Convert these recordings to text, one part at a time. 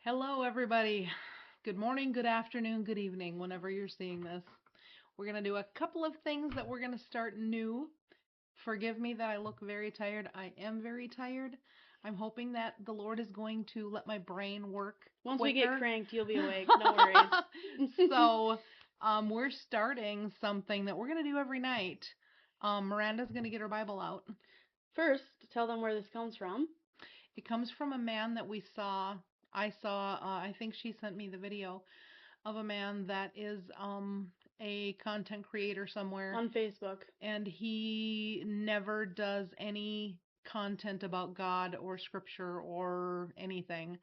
Hello, everybody. Good morning, good afternoon, good evening, whenever you're seeing this. We're going to do a couple of things that we're going to start new. Forgive me that I look very tired. I am very tired. I'm hoping that the Lord is going to let my brain work Once quicker. we get cranked, you'll be awake. No worries. So, we're starting something that we're going to do every night. Miranda's going to get her Bible out. First, tell them where this comes from. It comes from a man that I saw, I think she sent me the video of a man that is a content creator somewhere. On Facebook. And he never does any content about God or scripture or anything.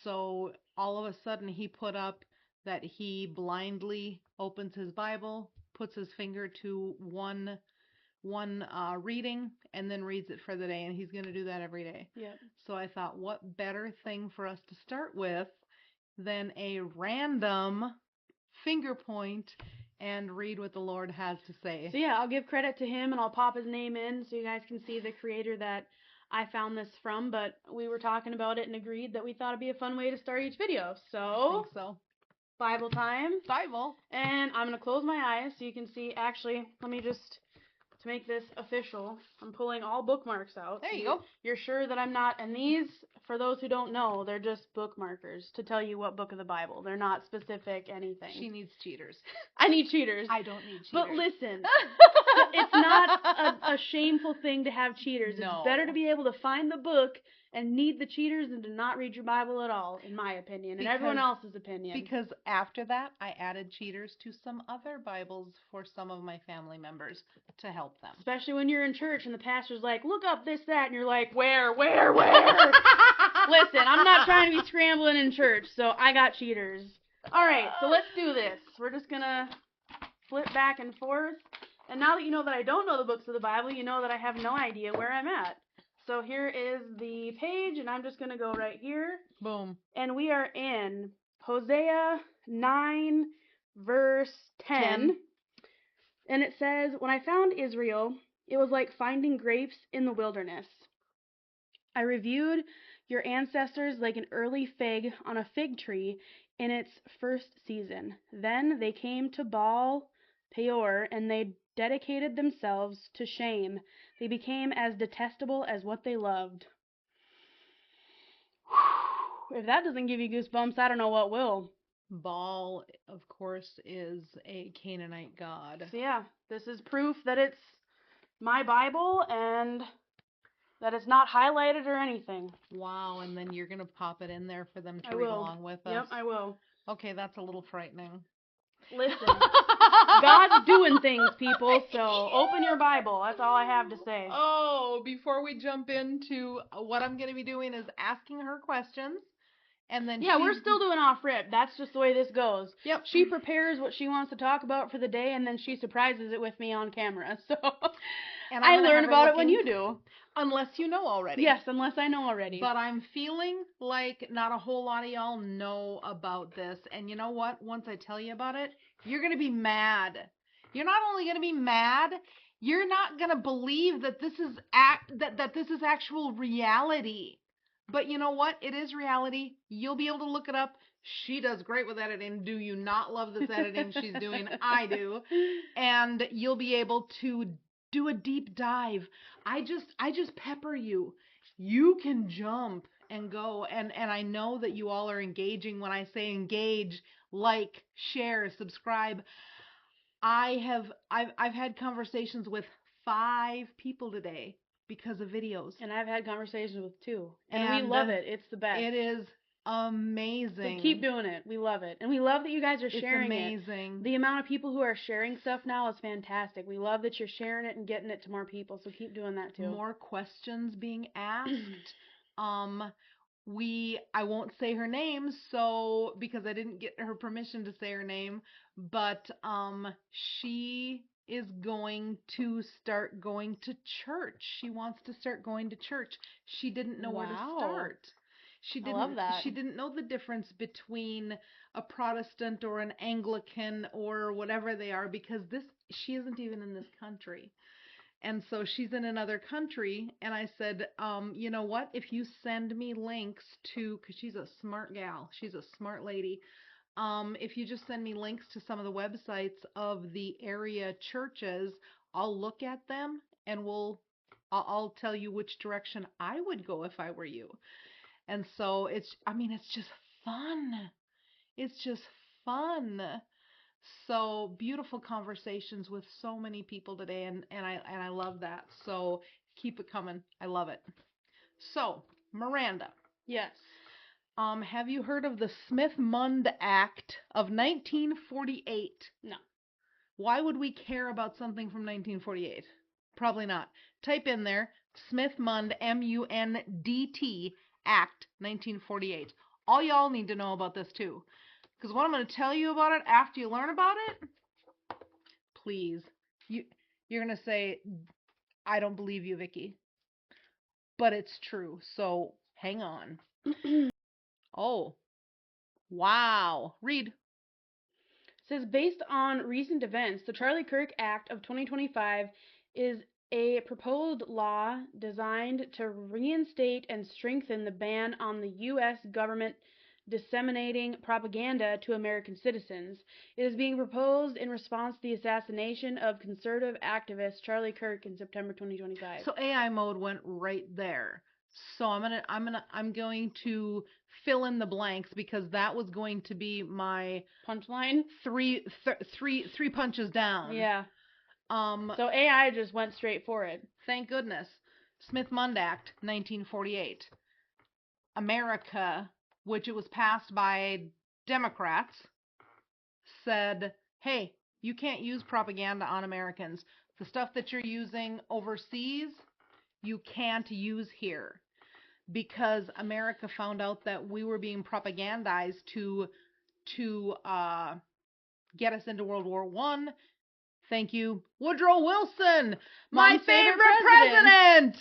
So all of a sudden he put up that he blindly opens his Bible, puts his finger to one reading, and then reads it for the day, and he's going to do that every day. Yep. So I thought, what better thing for us to start with than a random finger point and read what the Lord has to say. So yeah, I'll give credit to him, and I'll pop his name in so you guys can see the creator that I found this from, but we were talking about it and agreed that we thought it'd be a fun way to start each video. So, I think so. Bible time. Bible. And I'm going to close my eyes so you can see. Actually, let me just... To make this official, I'm pulling all bookmarks out. There you go. You're sure that I'm not, and these, for those who don't know, they're just bookmarkers to tell you what book of the Bible. They're not specific anything. She needs cheaters. I need cheaters. I don't need cheaters. But listen, it's not a shameful thing to have cheaters. No. It's better to be able to find the book and need the cheaters than to not read your Bible at all, in my opinion, and everyone else's opinion. Because after that, I added cheaters to some other Bibles for some of my family members to help them. Especially when you're in church and the pastor's like, look up this, that, and you're like, where? Listen, I'm not trying to be scrambling in church, so I got cheaters. All right, so let's do this. We're just going to flip back and forth. And now that you know that I don't know the books of the Bible, you know that I have no idea where I'm at. So here is the page, and I'm just going to go right here. Boom. And we are in Hosea 9, verse 10. And it says, when I found Israel, it was like finding grapes in the wilderness. I reviewed your ancestors like an early fig on a fig tree in its first season. Then they came to Baal Peor, and they dedicated themselves to shame. They became as detestable as what they loved. If that doesn't give you goosebumps, I don't know what will. Baal, of course, is a Canaanite god. So yeah, this is proof that it's my Bible and that it's not highlighted or anything. Wow, and then you're going to pop it in there for them to I read will. along with us? Yep, I will. Okay, that's a little frightening. Listen, God's doing things, people, so open your Bible. That's all I have to say. Oh, before we jump into what I'm going to be doing is asking her questions. And then yeah, we're still doing off rip. That's just the way this goes. Yep. She prepares what she wants to talk about for the day, and then she surprises it with me on camera. So and I learn about it when you do. Unless you know already. Yes, unless I know already. But I'm feeling like not a whole lot of y'all know about this. And you know what? Once I tell you about it, you're going to be mad. You're not only going to be mad, you're not going to believe that this is that this is actual reality. But you know what? It is reality. You'll be able to look it up. She does great with editing. Do you not love this editing she's doing? I do. And you'll be able to do a deep dive. I just pepper you. You can jump and go. And I know that you all are engaging. When I say engage, like, share, subscribe. I've had conversations with 5 people today because of videos. And I've had conversations with 2. And we love it. It's the best. It is amazing. So keep doing it. We love it. And we love that you guys are sharing it. It's amazing. The amount of people who are sharing stuff now is fantastic. We love that you're sharing it and getting it to more people. So keep doing that too. More questions being asked. I won't say her name, so because I didn't get her permission to say her name, but she is going to start going to church. She wants to start going to church. She didn't know where to start. I love that. She didn't know the difference between a Protestant or an Anglican or whatever they are, because she isn't even in this country. And so she's in another country, and I said, you know what? If you send me links to, because she's a smart gal, she's a smart lady. If you just send me links to some of the websites of the area churches, I'll look at them and I'll tell you which direction I would go if I were you. And so it's just fun. It's just fun. So beautiful conversations with so many people today, and I love that. So keep it coming. I love it. So, Miranda. Yes. Have you heard of the Smith-Mundt Act of 1948? No. Why would we care about something from 1948? Probably not. Type in there Smith-Mundt, M-U-N-D-T, Act 1948. All y'all need to know about this too. Because what I'm going to tell you about it after you learn about it, please, you're going to say, I don't believe you, Vicky. But it's true. So hang on. Oh, wow. Read. It says, based on recent events, the Charlie Kirk Act of 2025 is a proposed law designed to reinstate and strengthen the ban on the U.S. government disseminating propaganda to American citizens. It is being proposed in response to the assassination of conservative activist Charlie Kirk in September 2025. So AI mode went right there. So I'm going to fill in the blanks because that was going to be my punchline. Three punches down. Yeah. So AI just went straight for it. Thank goodness. Smith-Mundt Act, 1948. America, which it was passed by Democrats, said, hey, you can't use propaganda on Americans. The stuff that you're using overseas, you can't use here. Because America found out that we were being propagandized to get us into World War I. Thank you, Woodrow Wilson, my favorite president.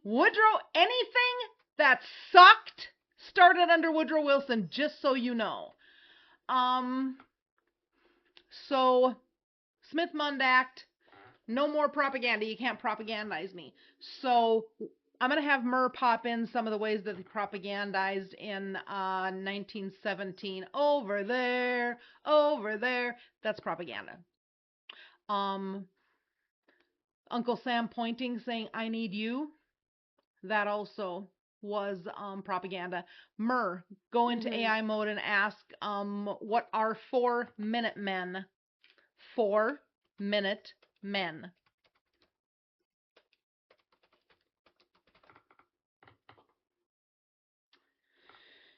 Woodrow, anything that sucked started under Woodrow Wilson, just so you know. So Smith-Mundt Act, no more propaganda. You can't propagandize me. So I'm going to have Murr pop in some of the ways that he propagandized in 1917. Over there. That's propaganda. Uncle Sam pointing, saying, I need you. That also was propaganda. Murr, go into AI mode and ask, what are 4-minute men? 4-minute men.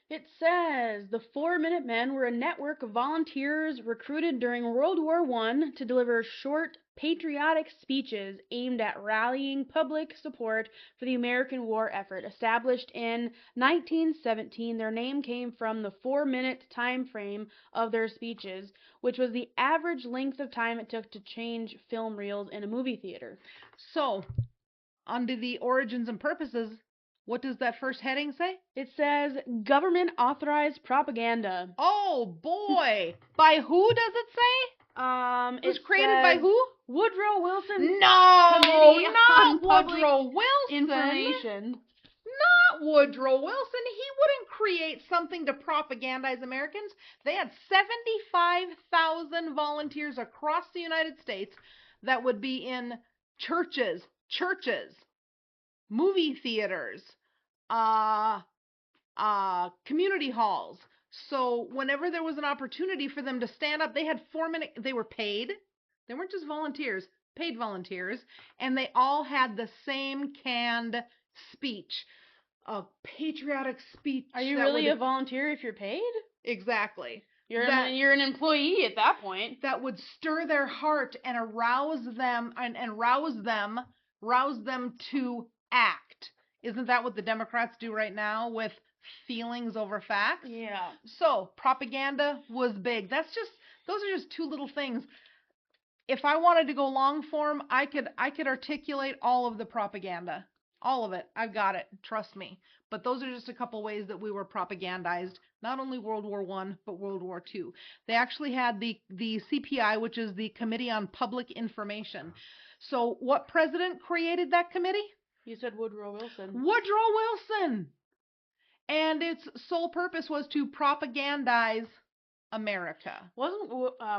It says the 4-Minute Men were a network of volunteers recruited during World War I to deliver short, patriotic speeches aimed at rallying public support for the American war effort. Established in 1917, their name came from the 4-minute time frame of their speeches, which was the average length of time it took to change film reels in a movie theater. So, under the origins and purposes, what does that first heading say? It says government authorized propaganda. Oh boy! By who does it say? It was created by who? Woodrow Wilson. No, Committee not on Public Woodrow Wilson. Information. Not Woodrow Wilson. He wouldn't create something to propagandize Americans. They had 75,000 volunteers across the United States that would be in churches, movie theaters, community halls. So whenever there was an opportunity for them to stand up, they had 4-minute, they were paid. They weren't just volunteers, paid volunteers, and they all had the same canned speech, a patriotic speech. Are you really a volunteer if you're paid? Exactly. You're an employee at that point. That would stir their heart and arouse them and rouse them to act. Isn't that what the Democrats do right now with feelings over facts? Yeah. So propaganda was big. Those are just two little things. If I wanted to go long form, I could articulate all of the propaganda. All of it. I've got it. Trust me. But those are just a couple ways that we were propagandized. Not only World War I, but World War II. They actually had the CPI, which is the Committee on Public Information. So what president created that committee? You said Woodrow Wilson. Woodrow Wilson. And its sole purpose was to propagandize America. Wasn't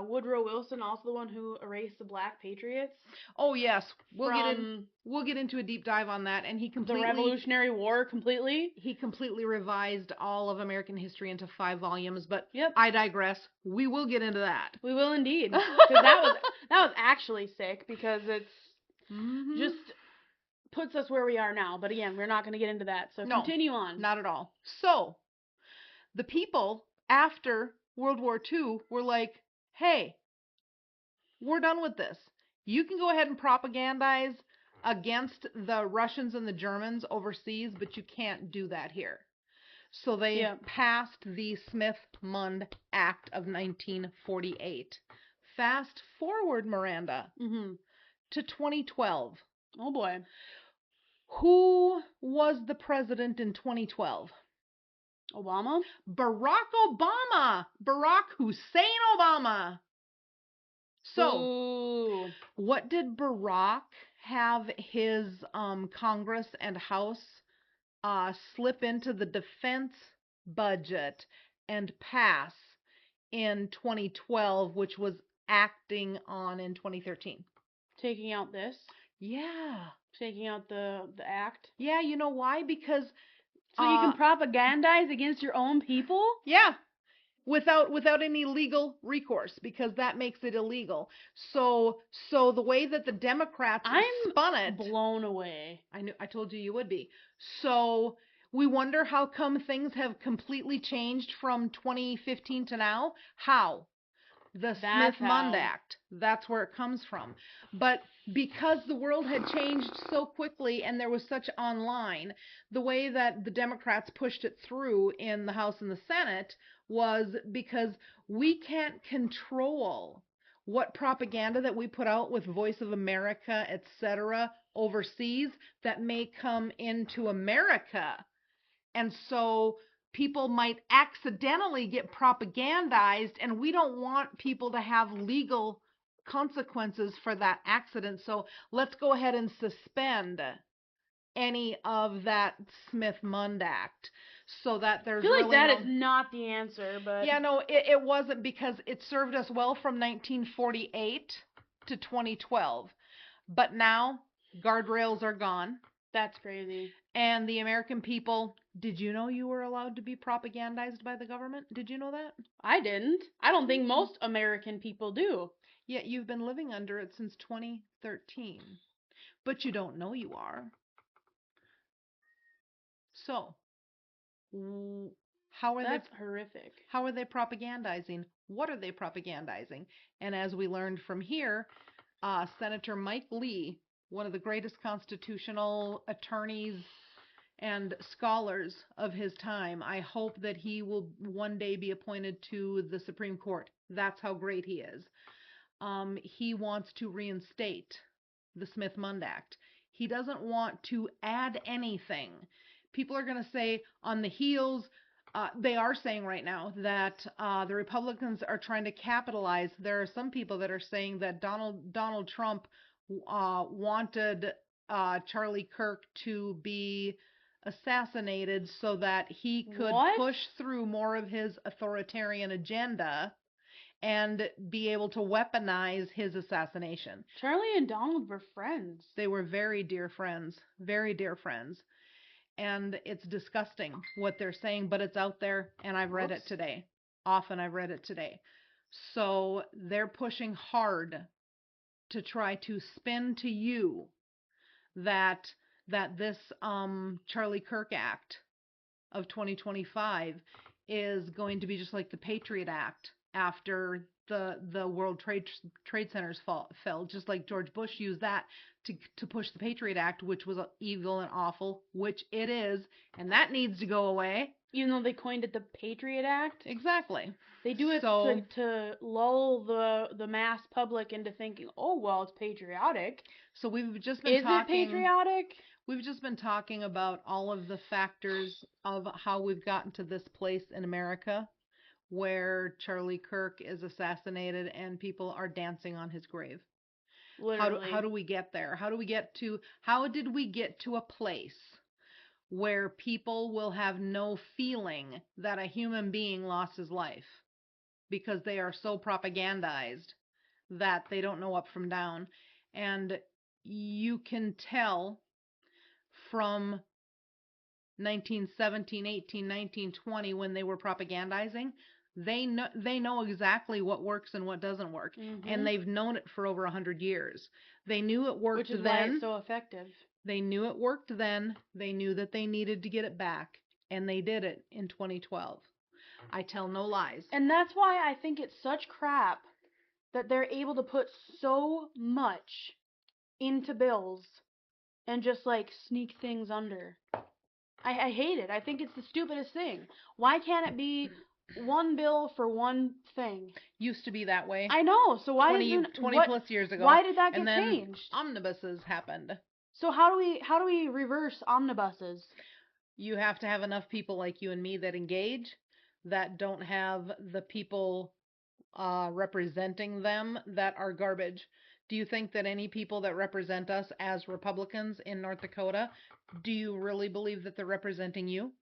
Woodrow Wilson also the one who erased the Black Patriots? Oh yes, we'll get into a deep dive on that. And the Revolutionary War completely. He completely revised all of American history into 5 volumes. But yep. I digress. We will get into that. We will indeed, because that was actually sick, because it's just puts us where we are now. But again, we're not going to get into that. So continue on. Not at all. So the people after World War II were like, hey, we're done with this. You can go ahead and propagandize against the Russians and the Germans overseas, but you can't do that here. So they passed the Smith-Mundt Act of 1948. Fast forward, Miranda, to 2012. Oh boy. Who was the president in 2012? Obama? Barack Obama. Barack Hussein Obama. So, what did Barack have his Congress and House slip into the defense budget and pass in 2012, which was acting on in 2013? Taking out this? Yeah. Taking out the act? Yeah, you know why? Because so you can propagandize against your own people? Yeah. Without any legal recourse, because that makes it illegal. So the way that the Democrats spun it, blown away. I told you would be. So we wonder how come things have completely changed from 2015 to now. How? The Smith-Mundt Act. That's where it comes from. But because the world had changed so quickly and there was such online, the way that the Democrats pushed it through in the House and the Senate was because we can't control what propaganda that we put out with Voice of America, etc., overseas that may come into America. And so people might accidentally get propagandized, and we don't want people to have legal consequences for that accident. So let's go ahead and suspend any of that Smith-Mundt Act so that there's really I feel like that is not the answer, but... Yeah, no, it wasn't, because it served us well from 1948 to 2012. But now, guardrails are gone. That's crazy. And the American people, did you know you were allowed to be propagandized by the government? Did you know that? I didn't. I don't think most American people do. Yet you've been living under it since 2013. But you don't know you are. So, that's horrific. How are they propagandizing? What are they propagandizing? And as we learned from here, Senator Mike Lee, one of the greatest constitutional attorneys and scholars of his time, I hope that he will one day be appointed to the Supreme Court. That's how great he is. He wants to reinstate the Smith-Mundt Act. He doesn't want to add anything. People are going to say on the heels, they are saying right now that the Republicans are trying to capitalize. There are some people that are saying that Donald Trump wanted Charlie Kirk to be assassinated so that he could push through more of his authoritarian agenda and be able to weaponize his assassination. Charlie and Donald were friends. They were very dear friends. Very dear friends. And it's disgusting what they're saying, but it's out there, and I've read it today. I've read it today. So they're pushing hard to try to spin to you that this Charlie Kirk Act of 2025 is going to be just like the Patriot Act after the World Trade Centers fell, just like George Bush used that to push the Patriot Act, which was evil and awful, which it is, and that needs to go away. Even though they coined it the Patriot Act? Exactly. They do it to lull the mass public into thinking, oh, well, it's patriotic. So we've just been talking... Is it patriotic? We've just been talking about all of the factors of how we've gotten to this place in America where Charlie Kirk is assassinated and people are dancing on his grave. Literally. How do we get there? How did we get to a place where people will have no feeling that a human being lost his life because they are so propagandized that they don't know up from down? And you can tell from 1917, 18, 19, 20, when they were propagandizing, they know exactly what works and what doesn't work. Mm-hmm. And they've known it for over 100 years. They knew it worked then. Which is why it's so effective. They knew it worked then. They knew that they needed to get it back. And they did it in 2012. I tell no lies. And that's why I think it's such crap that they're able to put so much into bills and just like sneak things under. I hate it. I think it's the stupidest thing. Why can't it be one bill for one thing? Used to be that way. I know. So why 20 plus years ago. Why did that get and then changed? Omnibuses happened. So how do we reverse omnibuses? You have to have enough people like you and me that engage, that don't have the people representing them that are garbage. Do you think that any people that represent us as Republicans in North Dakota, do you really believe that they're representing you?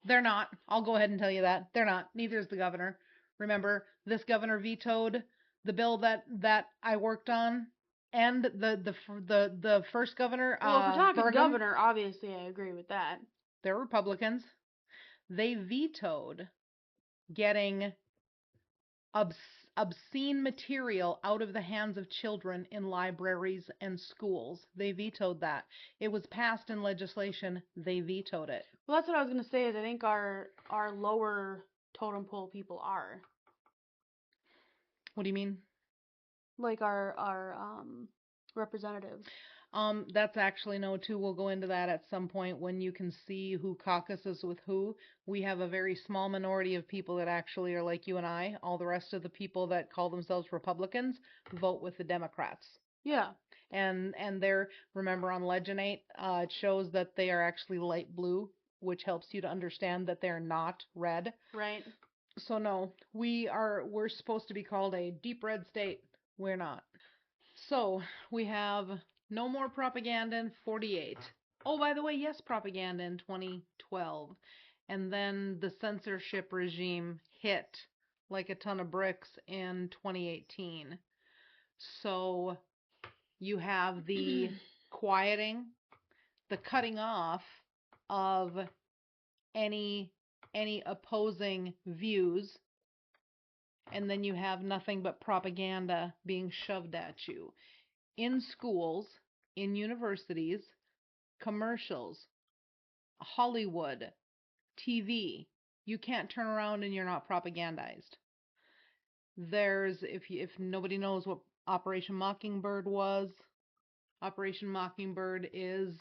They're not. I'll go ahead and tell you that. They're not. Neither is the governor. Remember, this governor vetoed the bill that I worked on, and the first governor. Well, if we're talking Burgum, governor, obviously I agree with that. They're Republicans. They vetoed getting obscene material out of the hands of children in libraries and schools. They vetoed that. It was passed in legislation. They vetoed it. Well, that's what I was going to say, is I think our lower totem pole people are. What do you mean? Like our representatives. That's actually no too. We'll go into that at some point when you can see who caucuses with who. We have a very small minority of people that actually are like you and I. All the rest of the people that call themselves Republicans vote with the Democrats. Yeah. And they're, remember on Leginate, it shows that they are actually light blue, which helps you to understand that they're not red. Right. So no, we're supposed to be called a deep red state. We're not. So we have no more propaganda in 48. Oh, by the way, yes, propaganda in 2012. And then the censorship regime hit like a ton of bricks in 2018. So you have the quieting, the cutting off of any opposing views, and then you have nothing but propaganda being shoved at you. In schools, in universities, commercials, Hollywood, TV, you can't turn around and you're not propagandized. There's, if nobody knows what Operation Mockingbird was, Operation Mockingbird is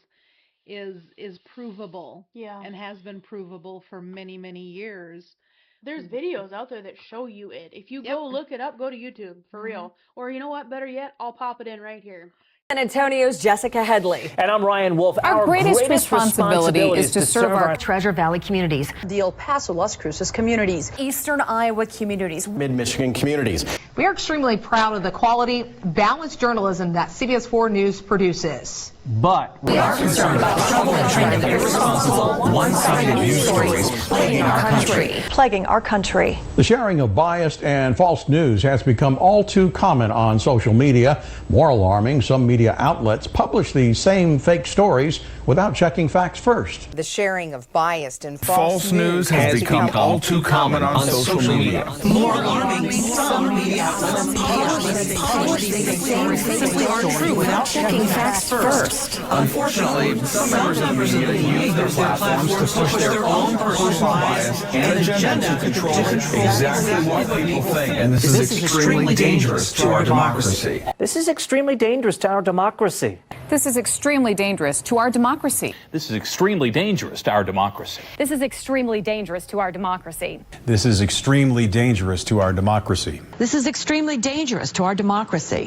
provable. Yeah. And has been provable for many, many years. There's videos out there that show you it. If you go look it up, go to YouTube, for real. Or you know what, better yet, I'll pop it in right here. San Antonio's Jessica Headley. And I'm Ryan Wolf. Our greatest responsibility is to serve our Treasure Valley communities, The El Paso, Las Cruces communities, Eastern Iowa communities, Mid-Michigan communities. We are extremely proud of the quality, balanced journalism that CBS 4 News produces. But We are concerned about the trouble and trend of irresponsible, one-sided news stories plaguing our country. The sharing of biased and false news has become all too common on social media. More alarming, some media outlets publish these same fake stories without checking facts first. the sharing of biased and False news has become all too common on social media. More alarming, some media outlets publish these same simply aren't true without checking facts first. Unfortunately, some members of the media use their platforms to push their own personal bias and agenda to control exactly what people think. And this is extremely dangerous to our democracy. this is extremely dangerous to our democracy. This is extremely dangerous to our democracy. This is extremely dangerous to our democracy. This is extremely dangerous to our democracy. This is extremely dangerous to our democracy. This is extremely dangerous to our democracy.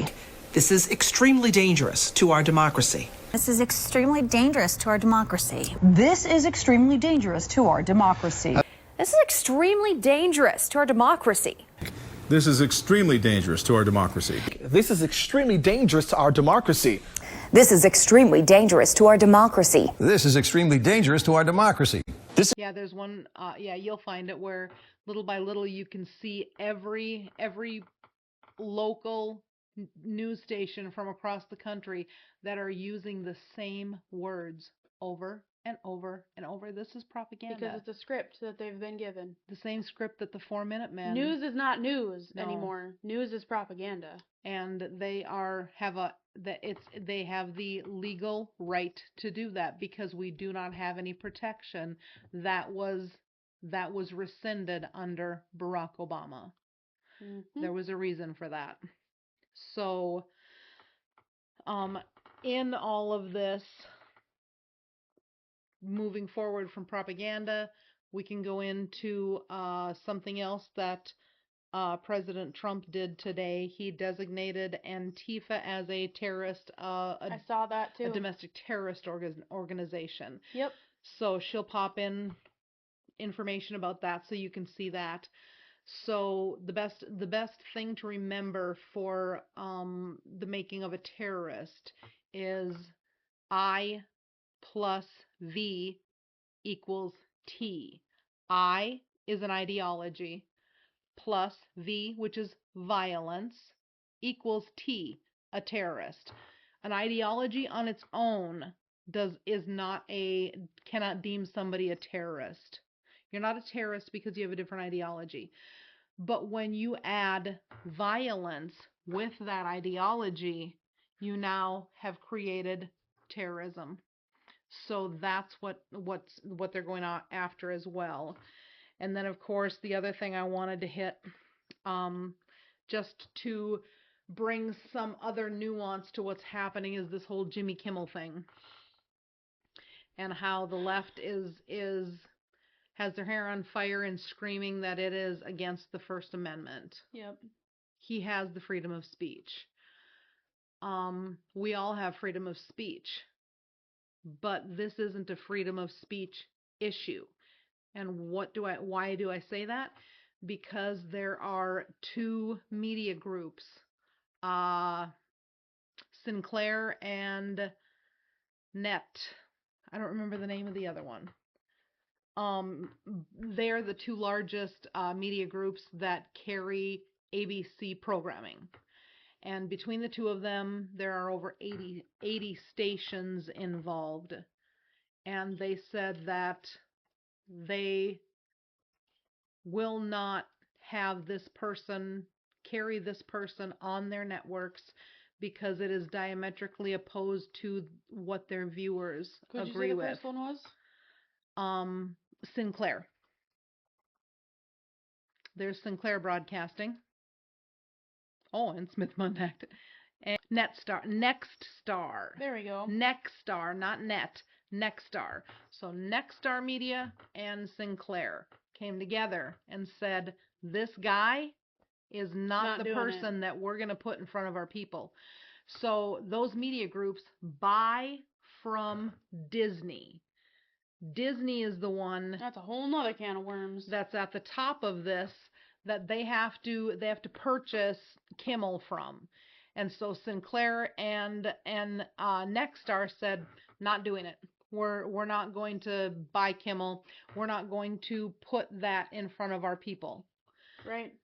This is extremely dangerous to our democracy. This is extremely dangerous to our democracy. This is extremely dangerous to our democracy. This is extremely dangerous to our democracy. This is extremely dangerous to our democracy. This is extremely dangerous to our democracy. This is extremely dangerous to our democracy. This is extremely dangerous to our democracy. Yeah, there's one, you'll find it where little by little you can see every local news station from across the country that are using the same words over and over and over. This is propaganda. Because it's a script that they've been given. The same script that the 4-Minute Men. News is not news anymore. News is propaganda. And they have the legal right to do that because we do not have any protection that was rescinded under Barack Obama. Mm-hmm. There was a reason for that. So, in all of this, moving forward from propaganda, we can go into something else that President Trump did today. He designated Antifa as a terrorist. I saw that too. A domestic terrorist organization. Yep. So she'll pop in information about that so you can see that. So the best thing to remember for the making of a terrorist is I plus V equals T. I is an ideology plus V, which is violence, equals T, a terrorist. An ideology on its own cannot deem somebody a terrorist. You're not a terrorist because you have a different ideology. But when you add violence with that ideology, you now have created terrorism. So that's what they're going after as well. And then, of course, the other thing I wanted to hit, just to bring some other nuance to what's happening, is this whole Jimmy Kimmel thing. And how the left has their hair on fire and screaming that it is against the First Amendment. Yep. He has the freedom of speech. We all have freedom of speech. But this isn't a freedom of speech issue. And why do I say that? Because there are two media groups, Sinclair and Net. I don't remember the name of the other one. They're the two largest media groups that carry ABC programming. And between the two of them, there are over 80 stations involved. And they said that they will not have this person carry this person on their networks because it is diametrically opposed to what their viewers agree with. Could you say the first one was? Sinclair. There's Sinclair Broadcasting. Oh, and Smith Mundt. And Nexstar. There we go. Nexstar, not Net. Nexstar. So Nexstar Media and Sinclair came together and said, this guy is not the person that we're going to put in front of our people. So those media groups buy from Disney. Disney is the one. That's a whole nother can of worms. That's at the top of this, that they have to purchase Kimmel from. And so Sinclair and Nexstar said, not doing it. We're not going to buy Kimmel. We're not going to put that in front of our people. Right.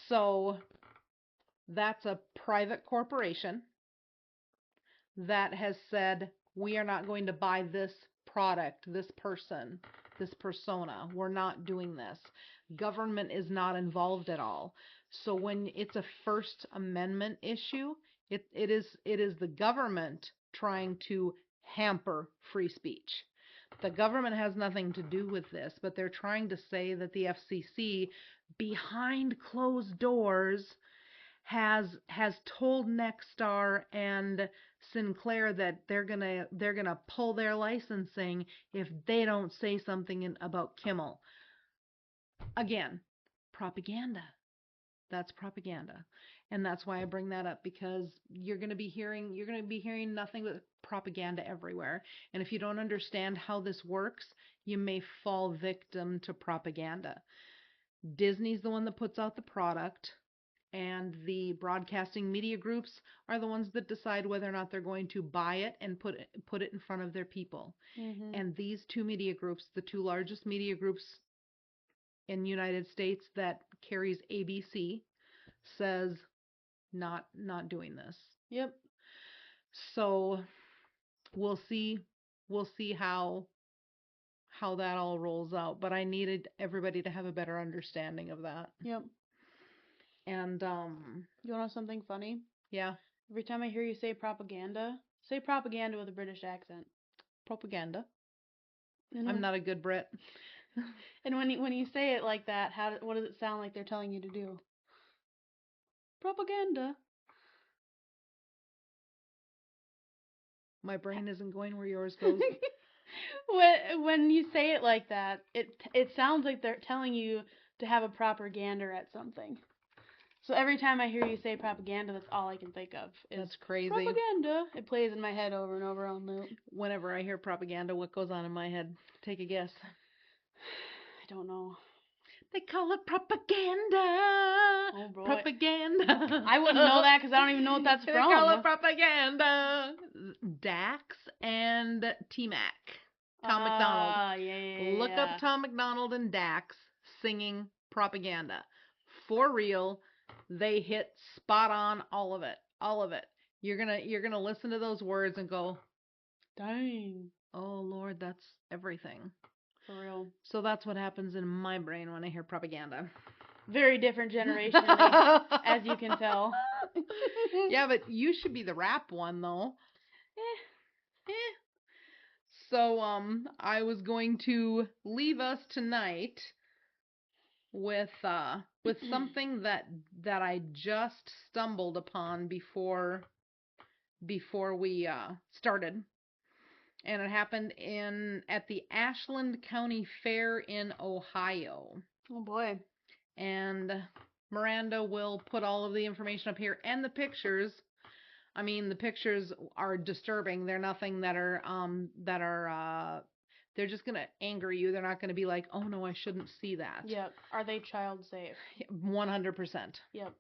So that's a private corporation that has said, we are not going to buy this product, this person, this persona. We're not doing this. Government is not involved at all. So when it's a First Amendment issue, it is the government trying to hamper free speech. The government has nothing to do with this, but they're trying to say that the FCC, behind closed doors, has told Nexstar and Sinclair that they're gonna pull their licensing if they don't say something about Kimmel. Again, propaganda. That's propaganda. And that's why I bring that up, because you're going to be hearing nothing but propaganda everywhere. And if you don't understand how this works, you may fall victim to propaganda. Disney's the one that puts out the product. And the broadcasting media groups are the ones that decide whether or not they're going to buy it and put it in front of their people. Mm-hmm. And these two media groups, the two largest media groups in the United States that carries ABC, says not doing this. Yep. So we'll see how that all rolls out. But I needed everybody to have a better understanding of that. Yep. And you want to know something funny? Yeah. Every time I hear you say propaganda with a British accent. Propaganda. And I'm not a good Brit. And when you say it like that, what does it sound like they're telling you to do? Propaganda. My brain isn't going where yours goes. When you say it like that, it sounds like they're telling you to have a propaganda at something. So every time I hear you say propaganda, that's all I can think of. That's crazy. Propaganda. It plays in my head over and over on loop. Whenever I hear propaganda, what goes on in my head? Take a guess. I don't know. They call it propaganda. Oh boy. Propaganda. I wouldn't know that because I don't even know what that's They from. call it propaganda. Dax and T-Mac. Tom McDonald. Yeah. Look up Tom McDonald and Dax singing propaganda. For real. They hit spot on all of it. All of it. You're gonna listen to those words and go, dang. Oh Lord, that's everything. For real. So that's what happens in my brain when I hear propaganda. Very different generationally, as you can tell. Yeah, but you should be the rap one though. So I was going to leave us tonight with something that I just stumbled upon before we started. And it happened at the Ashland County Fair in Ohio. Oh boy. And Miranda will put all of the information up here and the pictures. I mean, the pictures are disturbing. They're nothing that are they're just going to anger you. They're not going to be like, "Oh no, I shouldn't see that." Yep. Are they child safe? 100%. Yep.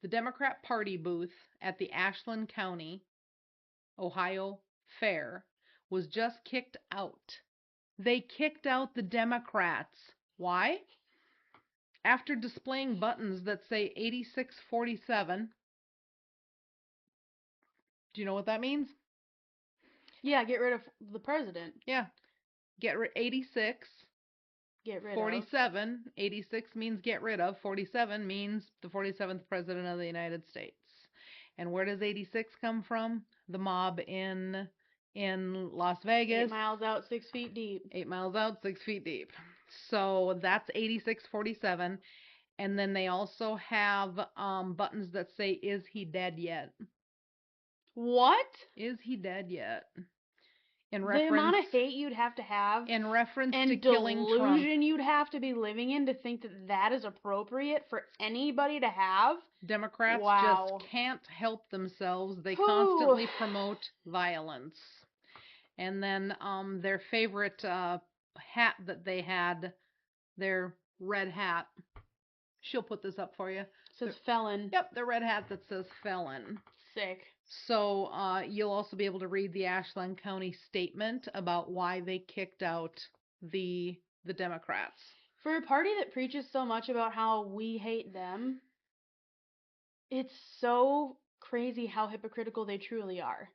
The Democrat Party booth at the Ashland County, Ohio Fair was just kicked out. They kicked out the Democrats. Why? After displaying buttons that say 8647. Do you know what that means? Yeah, get rid of the president. Yeah. Get rid 86. Get rid 47. of. 86 means get rid of. 47 means the 47th president of the United States. And where does 86 come from? The mob in Las Vegas. 8 miles out, 6 feet deep. 8 miles out, 6 feet deep. So that's 8647. And then they also have buttons that say, "Is he dead yet?" What? Is he dead yet? The amount of hate you'd have to have in reference and to killing Trump. delusion you'd have to be living in to think that is appropriate for anybody to have. Democrats just can't help themselves. They constantly promote violence. And then their favorite hat that they had, their red hat. She'll put this up for you. It says felon. Yep, the red hat that says felon. Sick. So you'll also be able to read the Ashland County statement about why they kicked out the Democrats. For a party that preaches so much about how we hate them, it's so crazy how hypocritical they truly are.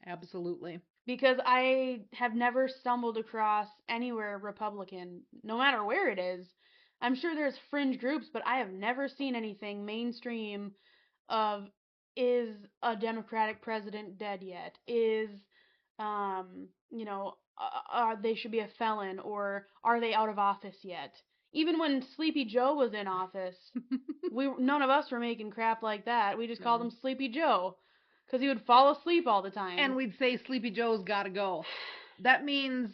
Absolutely. Because I have never stumbled across anywhere Republican, no matter where it is. I'm sure there's fringe groups, but I have never seen anything mainstream of, is a Democratic president dead yet? Is, they should be a felon, or are they out of office yet? Even when Sleepy Joe was in office, none of us were making crap like that. We just called him Sleepy Joe because he would fall asleep all the time. And we'd say Sleepy Joe's got to go. That means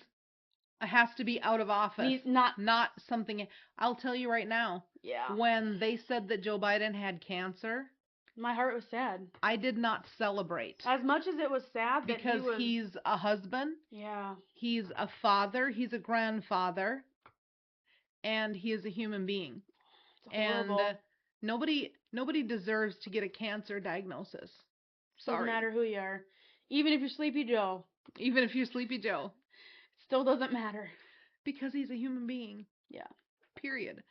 it has to be out of office. He's not something. I'll tell you right now. Yeah. When they said that Joe Biden had cancer, my heart was sad. I did not celebrate. As much as it was sad that because he's a husband. Yeah. He's a father. He's a grandfather. And he is a human being. It's horrible. And Nobody deserves to get a cancer diagnosis. Sorry. Doesn't matter who you are. Even if you're Sleepy Joe. Even if you're Sleepy Joe. Still doesn't matter. Because he's a human being. Yeah. Period.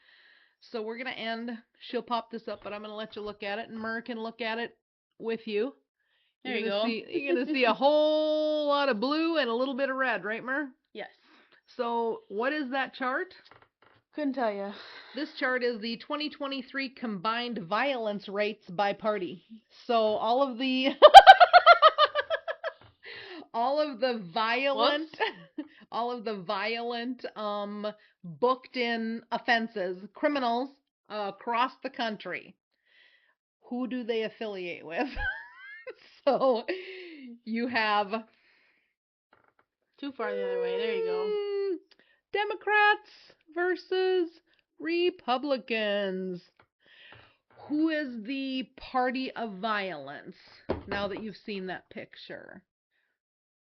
So we're going to end. She'll pop this up, but I'm going to let you look at it, and Mur can look at it with you. There you go. You're going to see a whole lot of blue and a little bit of red, right, Mur? Yes. So what is that chart? Couldn't tell you. This chart is the 2023 combined violence rates by party. So all of the violent booked in offenses, criminals across the country. Who do they affiliate with? So you have too far the other way. There you go. Democrats versus Republicans. Who is the party of violence? Now that you've seen that picture.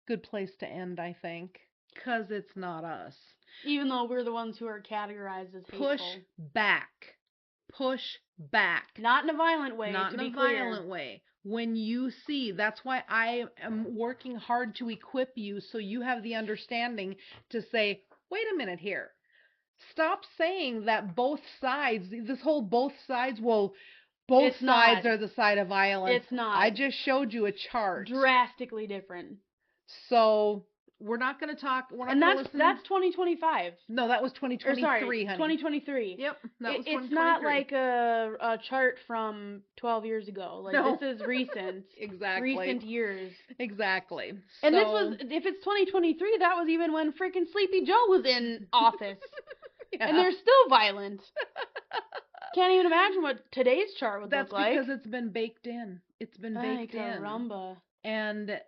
Good place to end, I think. Because it's not us. Even though we're the ones who are categorized as hateful. Push back. Push back. Not in a violent way, Not in a violent way. When you see, that's why I am working hard to equip you so you have the understanding to say, wait a minute here. Stop saying that both sides, this whole both sides, well, both sides are the side of violence. It's not. I just showed you a chart. Drastically different. So we're not going to talk. We're not and going to listen. That's 2025. No, that was 2023, sorry, honey. 2023. Yep, that was 2023. It's not like a chart from 12 years ago. Like no. This is recent. Exactly. Recent years. Exactly. And this was, if it's 2023, that was even when freaking Sleepy Joe was in office. Yeah. And they're still violent. Can't even imagine what today's chart would look like. That's because it's been baked in. It's been baked in. Caramba. And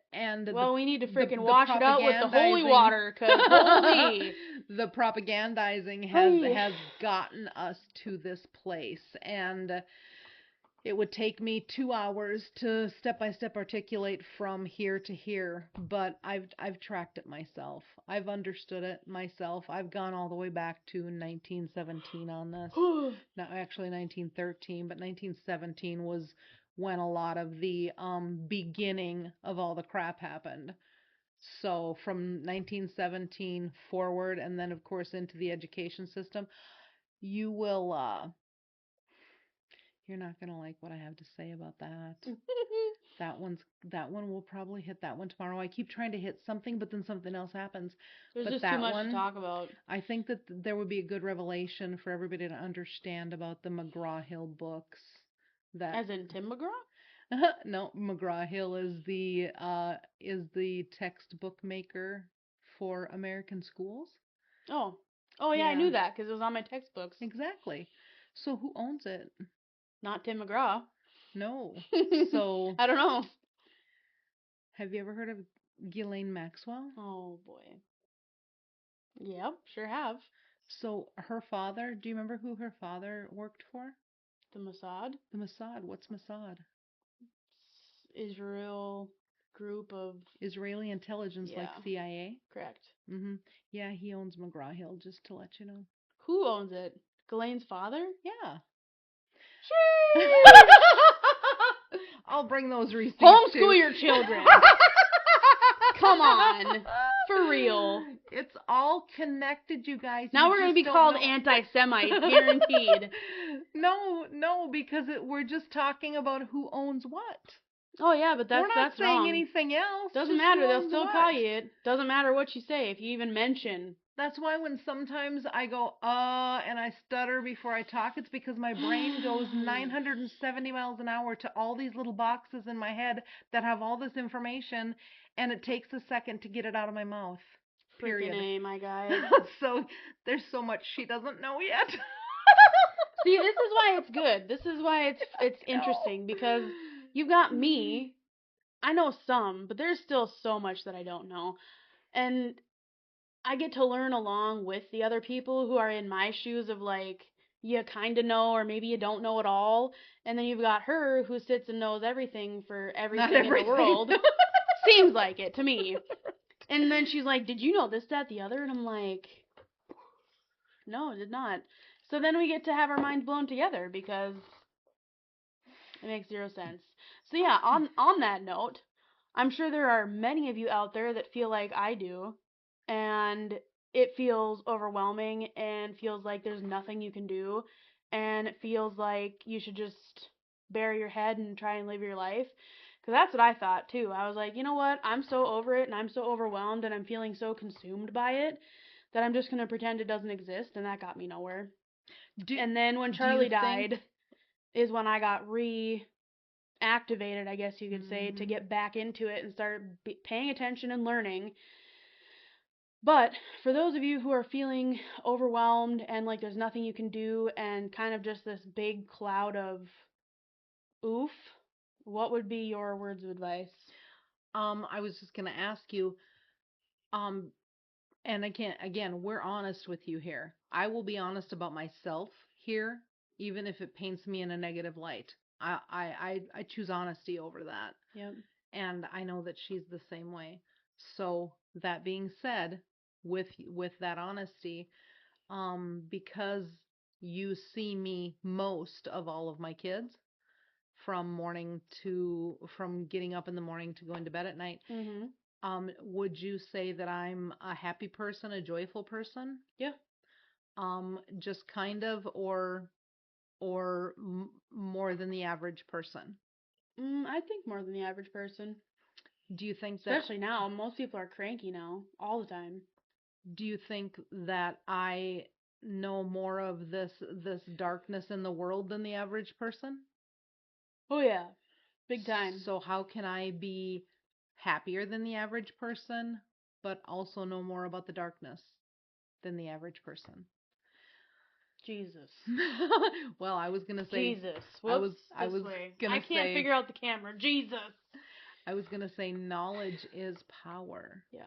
well, we need to freaking wash it out with the holy water, cause holy. The propagandizing has gotten us to this place, and it would take me 2 hours to step by step articulate from here to here, but I've tracked it myself. I've understood it myself. I've gone all the way back to 1917 on this. Not actually 1913, but 1917 was when a lot of the beginning of all the crap happened. So from 1917 forward, and then of course into the education system, you will you're not gonna like what I have to say about that. That one will probably hit that one tomorrow. I keep trying to hit something, but then something else happens. There's but just that too much one, to talk about. I think that there would be a good revelation for everybody to understand about the McGraw-Hill books. That as in Tim McGraw? No, McGraw-Hill is the textbook maker for American schools. Oh yeah, I knew that because it was on my textbooks. Exactly. So who owns it? Not Tim McGraw. No. So I don't know. Have you ever heard of Ghislaine Maxwell? Oh boy. Yep, sure have. So her father, do you remember who her father worked for? The Mossad? The Mossad. What's Mossad? Israel group of Israeli intelligence, like CIA. Correct. Mhm. Yeah, he owns McGraw-Hill, just to let you know. Who owns it? Ghislaine's father? Yeah. I'll bring those receipts. Homeschool your children. Come on. For real. It's all connected, you guys. Now we're going to be called anti-Semites, guaranteed. No, because we're just talking about who owns what. Oh yeah, but that's we're not saying wrong. Anything else. Doesn't matter. They'll still call you it. Doesn't matter what you say if you even mention. That's why when sometimes I go and I stutter before I talk, it's because my brain goes 970 miles an hour to all these little boxes in my head that have all this information, and it takes a second to get it out of my mouth. Period. Freaking A, my guy. So there's so much she doesn't know yet. See, this is why it's good. This is why it's interesting because you've got me. I know some, but there's still so much that I don't know. And I get to learn along with the other people who are in my shoes of like, you kind of know, or maybe you don't know at all. And then you've got her who sits and knows everything for everything in the world. Seems like it to me. And then she's like, did you know this, that, the other? And I'm like, no, I did not. So then we get to have our minds blown together because It makes zero sense. So yeah, on that note, I'm sure there are many of you out there that feel like I do, and it feels overwhelming and feels like there's nothing you can do, and it feels like you should just bury your head and try and live your life. Because that's what I thought too. I was like, you know what? I'm so over it and I'm so overwhelmed and I'm feeling so consumed by it that I'm just going to pretend it doesn't exist, and that got me nowhere. And then when Charlie died is when I got reactivated, I guess you could say, to get back into it and start paying attention and learning. But for those of you who are feeling overwhelmed and like there's nothing you can do and kind of just this big cloud of oof, what would be your words of advice? I was just going to ask you, and again, we're honest with you here. I will be honest about myself here, even if it paints me in a negative light. I choose honesty over that. Yep. And I know that she's the same way. So that being said, with that honesty, because you see me most of all of my kids, from getting up in the morning to going to bed at night. Mm-hmm. Would you say that I'm a happy person, a joyful person? Yeah. Just kind of, or more than the average person? I think more than the average person. Do you think that, especially now, most people are cranky now, all the time. Do you think that I know more of this darkness in the world than the average person? Oh yeah, big time. So how can I be happier than the average person, but also know more about the darkness than the average person? Jesus. Well, I was gonna say Jesus. Whoops, I can't figure out the camera. Jesus. I was gonna say knowledge is power. Yeah.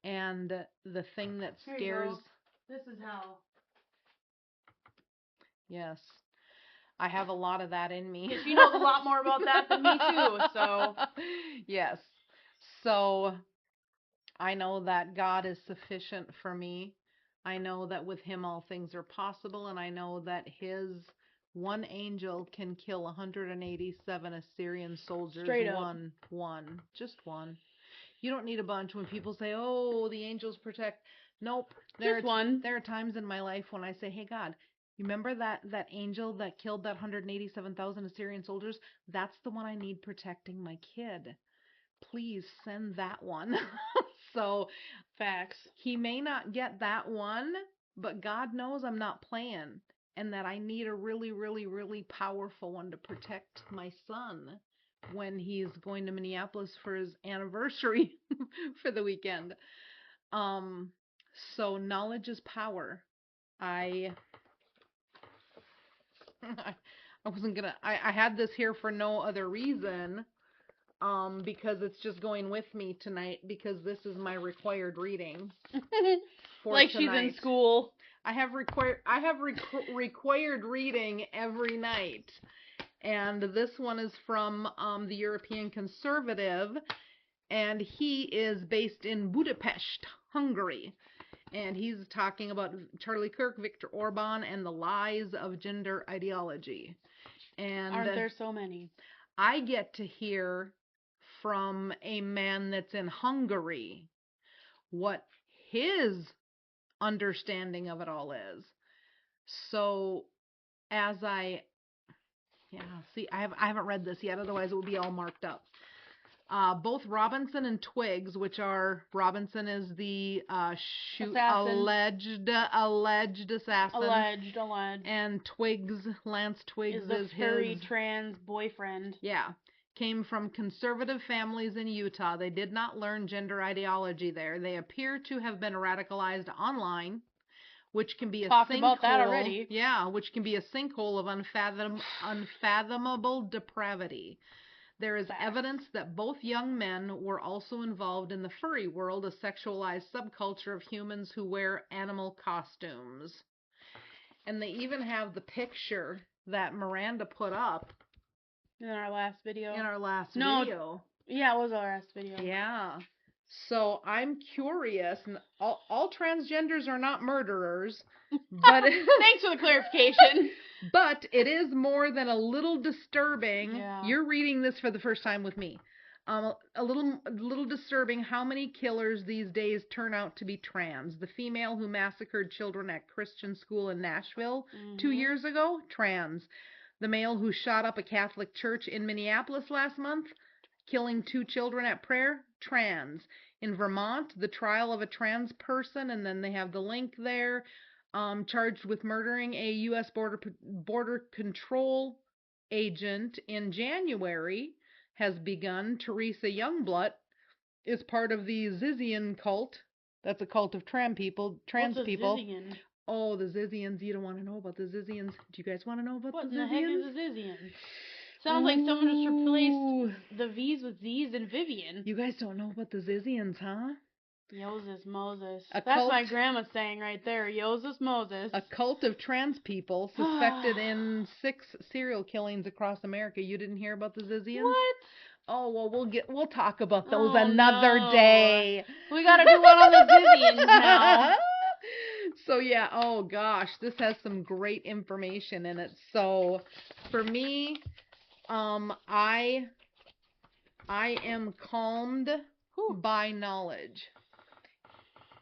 And the thing that scares. This is hell. Yes. I have a lot of that in me. She knows a lot more about that than me too, so. Yes. So I know that God is sufficient for me. I know that with him all things are possible, and I know that his one angel can kill 187 Assyrian soldiers. Straight up. Just one. You don't need a bunch. When people say, oh, the angels protect. Nope. Just one. There are times in my life when I say, hey, God, you remember that angel that killed that 187,000 Assyrian soldiers? That's the one I need protecting my kid. Please send that one. So, facts. He may not get that one, but God knows I'm not playing, and that I need a really, really, really powerful one to protect my son when he's going to Minneapolis for his anniversary for the weekend. So knowledge is power. I wasn't gonna. I had this here for no other reason. Because it's just going with me tonight, because this is my required reading for like tonight. She's in school. I have required reading every night, and this one is from the European Conservative, and he is based in Budapest, Hungary, and he's talking about Charlie Kirk, Viktor Orban, and the lies of gender ideology. And aren't there so many? I get to hear from a man that's in Hungary what his understanding of it all is. So as I haven't read this yet, otherwise it would be all marked up. Both Robinson and Twiggs, which are, Robinson is the alleged assassin. Alleged. And Lance Twiggs is the furry trans boyfriend. Yeah. Came from conservative families in Utah. They did not learn gender ideology there. They appear to have been radicalized online, which can be a Talked sinkhole. About that already. Yeah, which can be a sinkhole of unfathomable depravity. There is evidence that both young men were also involved in the furry world, a sexualized subculture of humans who wear animal costumes. And they even have the picture that Miranda put up. In our last video. Video. Yeah, it was our last video. Yeah. So I'm curious. All transgenders are not murderers, but thanks for the clarification. But it is more than a little disturbing. Yeah. You're reading this for the first time with me. A little disturbing how many killers these days turn out to be trans. The female who massacred children at Christian school in Nashville 2 years ago, trans. The male who shot up a Catholic church in Minneapolis last month, killing 2 children at prayer, trans. In Vermont, the trial of a trans person, and then they have the link there, charged with murdering a U.S. border control agent in January, has begun. Teresa Youngblood is part of the Zizian cult. That's a cult of trans people. Zizian? Oh, the Zizians. You don't want to know about the Zizians. Do you guys want to know about what the Zizians? What the heck is a Zizian? Sounds like someone just replaced the V's with Z's and Vivian. You guys don't know about the Zizians, huh? Yoses Moses. That's my grandma saying right there. Yoses Moses. A cult of trans people suspected in 6 serial killings across America. You didn't hear about the Zizians? What? Oh, well, we'll talk about those another day. We gotta do one on the Zizians now. So yeah, oh gosh, this has some great information in it. So for me, I am calmed by knowledge.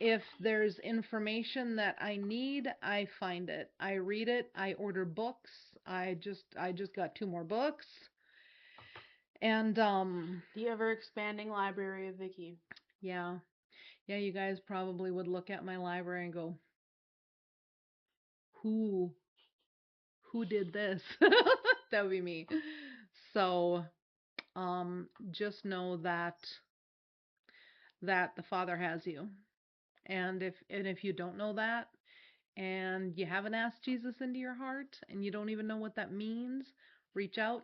If there's information that I need, I find it. I read it. I order books. I just got 2 more books. And the ever-expanding library of Vicky. Yeah, you guys probably would look at my library and go, who did this? That would be me. So just know that the Father has you. And if you don't know that, and you haven't asked Jesus into your heart, and you don't even know what that means, reach out.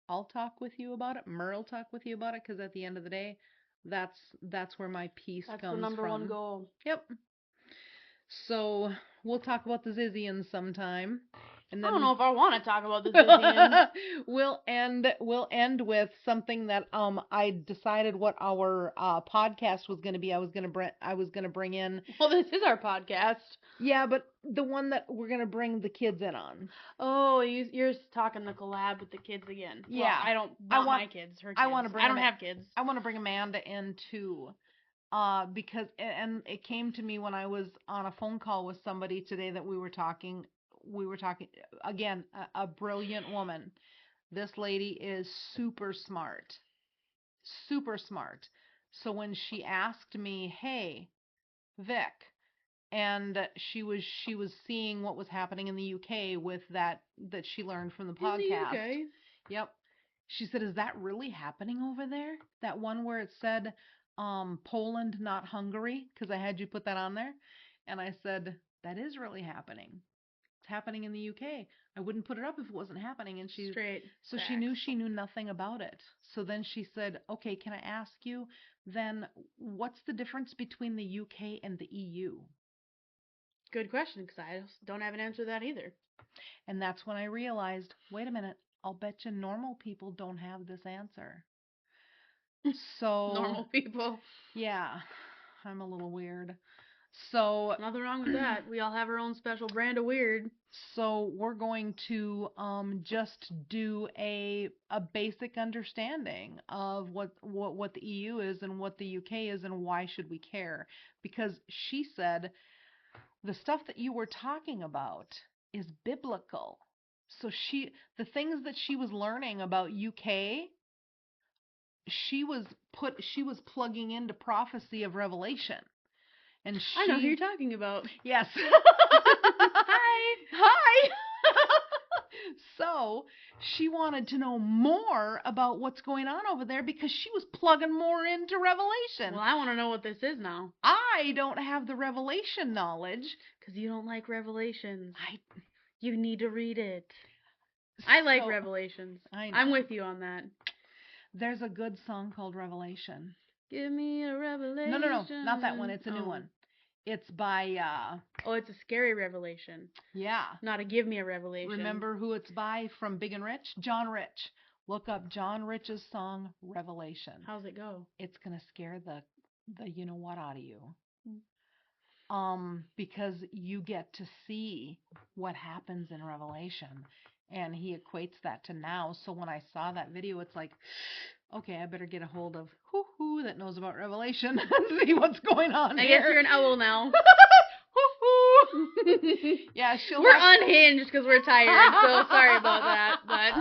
I'll talk with you about it. Merle talk with you about it, because at the end of the day, that's where my peace comes from. That's the number one goal. Yep. So we'll talk about the Zizians sometime. And then I don't know if I want to talk about the Zizians. We'll end with something that I decided what our podcast was going to be. I was going to bring in. Well, this is our podcast. Yeah, but the one that we're going to bring the kids in on. Oh, you're talking the collab with the kids again. Yeah, well, I want my kids. Her kids. I don't have kids. I want to bring Amanda in too. Because it came to me when I was on a phone call with somebody today that we were talking again, a brilliant woman. This lady is super smart. So when she asked me, "Hey, Vic," and she was seeing what was happening in the UK with that she learned from the podcast. In the UK? Yep. She said, "Is that really happening over there? That one where it said Poland, not Hungary, because I had you put that on there." And I said, "That is really happening. It's happening in the UK. I wouldn't put it up if it wasn't happening." And she knew nothing about it. So then she said, "Okay, can I ask you then, what's the difference between the UK and the EU?" Good question, because I don't have an answer to that either. And that's when I realized, wait a minute, I'll bet you normal people don't have this answer. So normal people. Yeah, I'm a little weird. So nothing wrong with that. We all have our own special brand of weird. So we're going to just do a basic understanding of what the EU is and what the UK is and why should we care. Because she said the stuff that you were talking about is biblical. So the things that she was learning about UK, she was plugging into prophecy of Revelation. And I know who you're talking about. Yes. Hi. So she wanted to know more about what's going on over there because she was plugging more into Revelation. Well, I want to know what this is now. I don't have the Revelation knowledge. Because you don't like Revelations. You need to read it. I like Revelations. I know. I'm with you on that. There's a good song called Revelation. Give me a revelation. No, not that one. It's a new one. It's by it's a scary revelation. Yeah. Not a give me a revelation. Remember who it's by from Big and Rich? John Rich. Look up John Rich's song Revelation. How's it go? It's gonna scare the the you know what out of you. Because you get to see what happens in Revelation, and he equates that to now. So when I saw that video, it's like, okay, I better get a hold of who that knows about Revelation and see what's going on I here. guess you're an owl now. Yeah, we're unhinged because we're tired, so sorry about that. But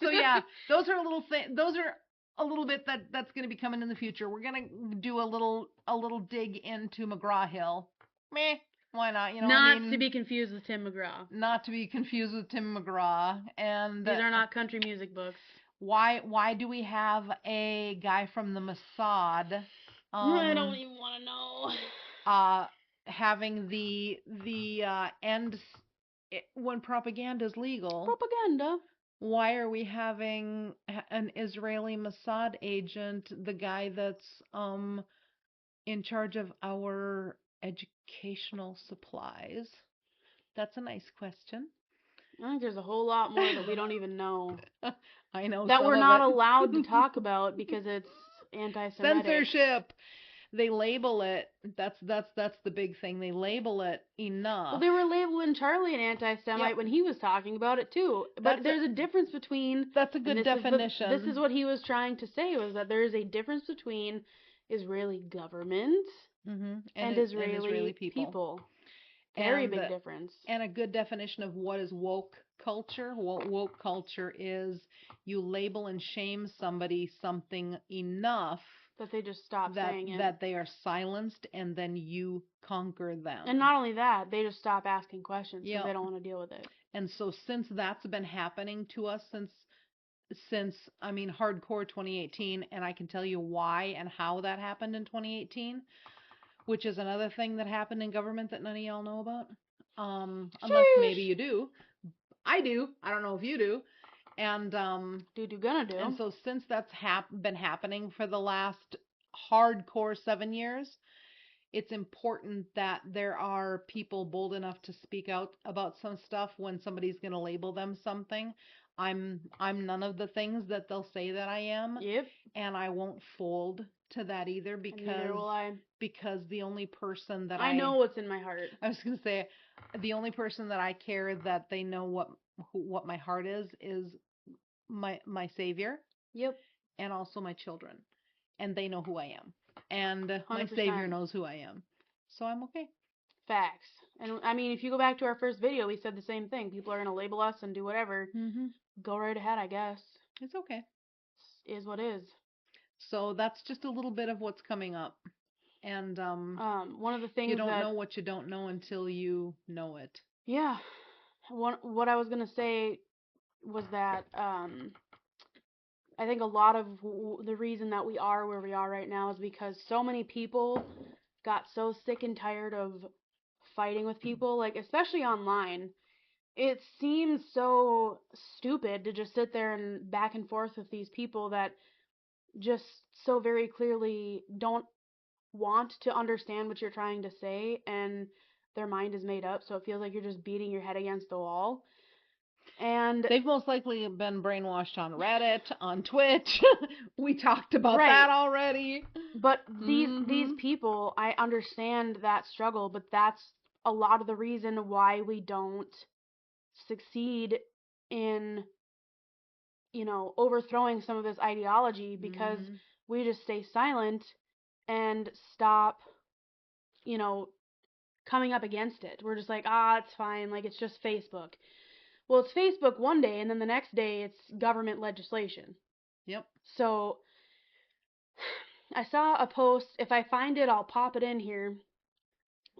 so yeah, those are a little those are a little bit that's going to be coming in the future. We're going to do a little dig into McGraw-Hill. Meh, why not? You know, not to be confused with Tim McGraw. Not to be confused with Tim McGraw. And these are not country music books. Why do we have a guy from the Mossad? I don't even want to know. Having the end when propaganda is legal. Propaganda. Why are we having an Israeli Mossad agent, the guy that's in charge of our educational supplies? That's a nice question. I think there's a whole lot more that we don't even know. I know that we're not it. allowed to talk about because it's anti-Semitic. Censorship. They label it. That's the big thing. They label it enough. Well, they were labeling Charlie an anti-Semite when he was talking about it too. But there's a difference between. That's a good definition. This is what he was trying to say, was that there is a difference between Israeli government and Israeli people. Very big difference. And a good definition of what is woke culture. What woke culture is, you label and shame somebody something enough that they just stop saying it. That they are silenced, and then you conquer them. And not only that, they just stop asking questions because they don't want to deal with it. And so since that's been happening to us since hardcore 2018, and I can tell you why and how that happened in 2018, which is another thing that happened in government that none of y'all know about. Unless maybe you do. I do. I don't know if you do. And gonna do. And so since that's been happening for the last hardcore 7 years, it's important that there are people bold enough to speak out about some stuff when somebody's going to label them something. I'm none of the things that they'll say that I am. Yep. And I won't fold to that either, because neither will I. Because the only person that I know what's in my heart. I was going to say, the only person that I care that they know what my heart is my Savior. Yep. And also my children. And they know who I am. And 100%. My Savior knows who I am. So I'm okay. Facts. And I mean, if you go back to our first video, we said the same thing. People are going to label us and do whatever. Go right ahead, I guess. It's okay. Is what is. So that's just a little bit of what's coming up. And one of the things you don't know what you don't know until you know it. Yeah. What I was going to say was that I think a lot of the reason that we are where we are right now is because so many people got so sick and tired of fighting with people, like especially online. It seems so stupid to just sit there and back and forth with these people that just so very clearly don't want to understand what you're trying to say, and their mind is made up, so it feels like you're just beating your head against the wall. And they've most likely been brainwashed on Reddit, on Twitch. We talked about that already. But these people, I understand that struggle, but that's a lot of the reason why we don't succeed in, overthrowing some of this ideology, because we just stay silent and stop, coming up against it. We're just like, it's fine, like it's just Facebook. Well, it's Facebook one day, and then the next day it's government legislation. Yep. So I saw a post. If I find it, I'll pop it in here.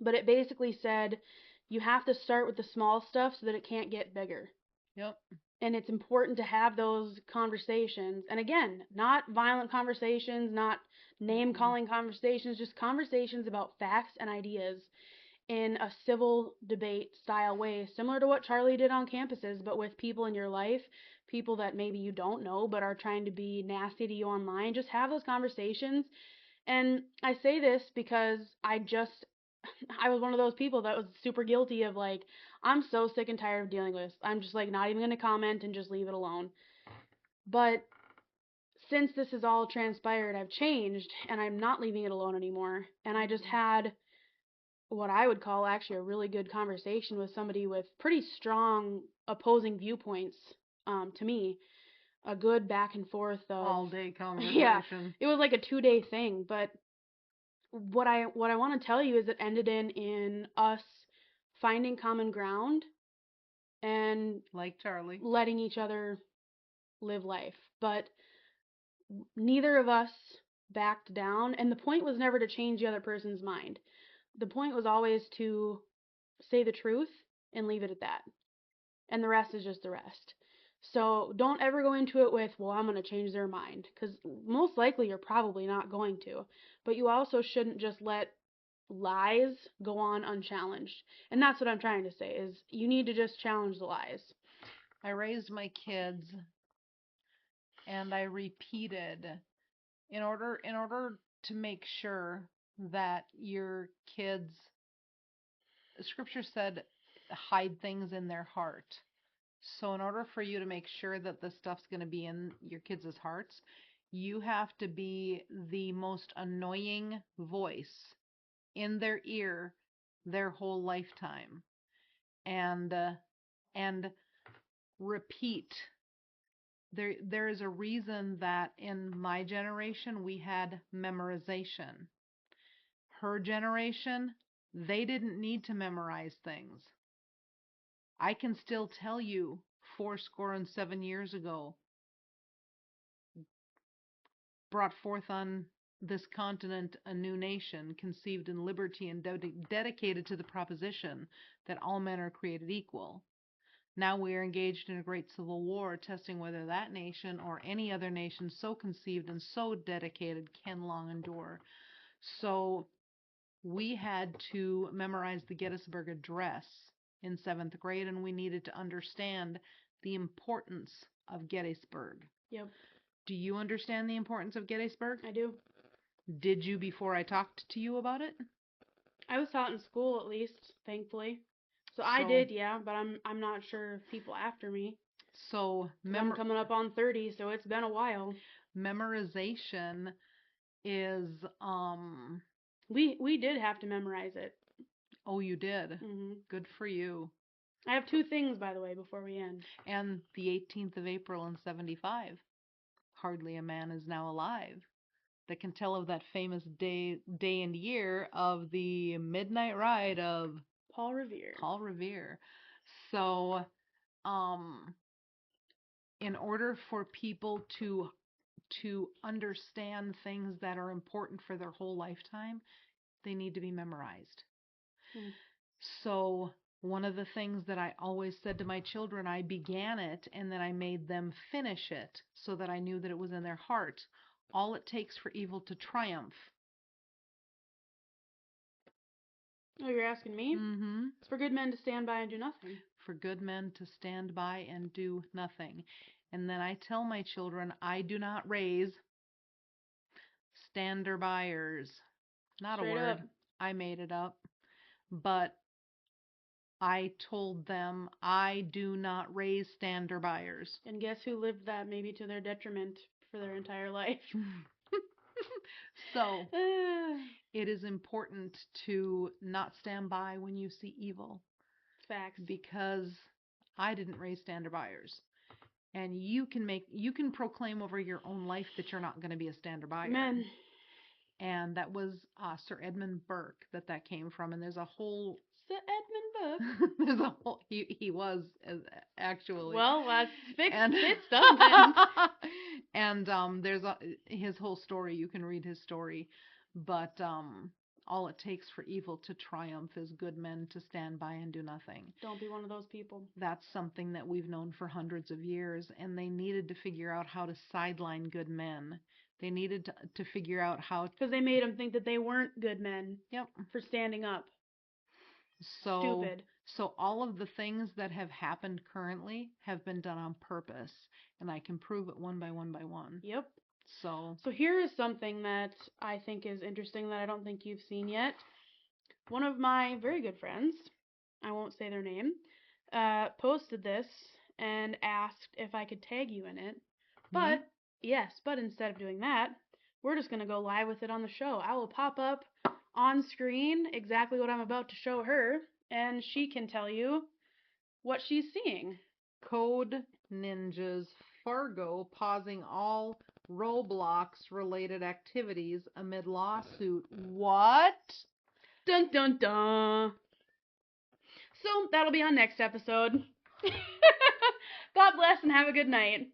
But it basically said you have to start with the small stuff so that it can't get bigger. Yep. And it's important to have those conversations. And again, not violent conversations, not name-calling conversations, just conversations about facts and ideas in a civil debate style way, similar to what Charlie did on campuses, but with people in your life, people that maybe you don't know but are trying to be nasty to you online. Just have those conversations. And I say this because I was one of those people that was super guilty of like, I'm so sick and tired of dealing with this. I'm just like not even going to comment and just leave it alone. But since this has all transpired, I've changed, and I'm not leaving it alone anymore. And I just had what I would call actually a really good conversation with somebody with pretty strong opposing viewpoints to me. A good back and forth of all-day conversation. Yeah, it was like a 2-day thing. But what I want to tell you is it ended in us finding common ground and like Charlie letting each other live life. But neither of us backed down, and the point was never to change the other person's mind. The point was always to say the truth and leave it at that. And the rest is just the rest. So don't ever go into it with, well, I'm going to change their mind, because most likely you're probably not going to. But you also shouldn't just let lies go on unchallenged. And that's what I'm trying to say, is you need to just challenge the lies. I raised my kids, and I repeated, in order to make sure that your kids, Scripture said, hide things in their heart. So in order for you to make sure that this stuff's going to be in your kids' hearts, you have to be the most annoying voice in their ear their whole lifetime. And repeat. There is a reason that in my generation we had memorization. Her generation, they didn't need to memorize things. I can still tell you 77 years ago, brought forth on this continent a new nation, conceived in liberty and dedicated to the proposition that all men are created equal. Now we are engaged in a great civil war, testing whether that nation or any other nation so conceived and so dedicated can long endure. So we had to memorize the Gettysburg Address in 7th grade, and we needed to understand the importance of Gettysburg. Yep. Do you understand the importance of Gettysburg? I do. Did you before I talked to you about it? I was taught in school, at least, thankfully. So I did, yeah, but I'm not sure if people after me. So I'm coming up on 30, so it's been a while. Memorization is we did have to memorize it. Oh, you did? Mm-hmm. Good for you. I have 2 things, by the way, before we end. And the 18th of April in 75. Hardly a man is now alive that can tell of that famous day and year of the midnight ride of Paul Revere. So, in order for people to understand things that are important for their whole lifetime, they need to be memorized. So one of the things that I always said to my children, I began it and then I made them finish it so that I knew that it was in their heart. All it takes for evil to triumph. Oh, you're asking me? Mm-hmm. It's for good men to stand by and do nothing. For good men to stand by and do nothing. And then I tell my children, I do not raise stander-byers. Not Straight a word. up. I made it up. But I told them I do not raise stander-byers. And guess who lived that maybe to their detriment for their entire life? So, it is important to not stand by when you see evil. Facts. Because I didn't raise stander-byers. And you can proclaim over your own life that you're not going to be a stander-byer. Amen. And that was Sir Edmund Burke that came from. And there's a whole... Sir Edmund Burke? There's a whole... He was, actually. Well, that's fixed something. And there's his whole story. You can read his story. But all it takes for evil to triumph is good men to stand by and do nothing. Don't be one of those people. That's something that we've known for hundreds of years, and they needed to figure out how to sideline good men. They needed to figure out how... Because they made them think that they weren't good men. Yep. For standing up. So, stupid. So all of the things that have happened currently have been done on purpose, and I can prove it one by one by one. Yep. So here is something that I think is interesting that I don't think you've seen yet. One of my very good friends, I won't say their name, posted this and asked if I could tag you in it. But Yes, but instead of doing that, we're just going to go live with it on the show. I will pop up on screen exactly what I'm about to show her, and she can tell you what she's seeing. Code Ninjas Fargo pausing all Roblox-related activities amid lawsuit. What? Dun dun dun. So that'll be on next episode. God bless and have a good night.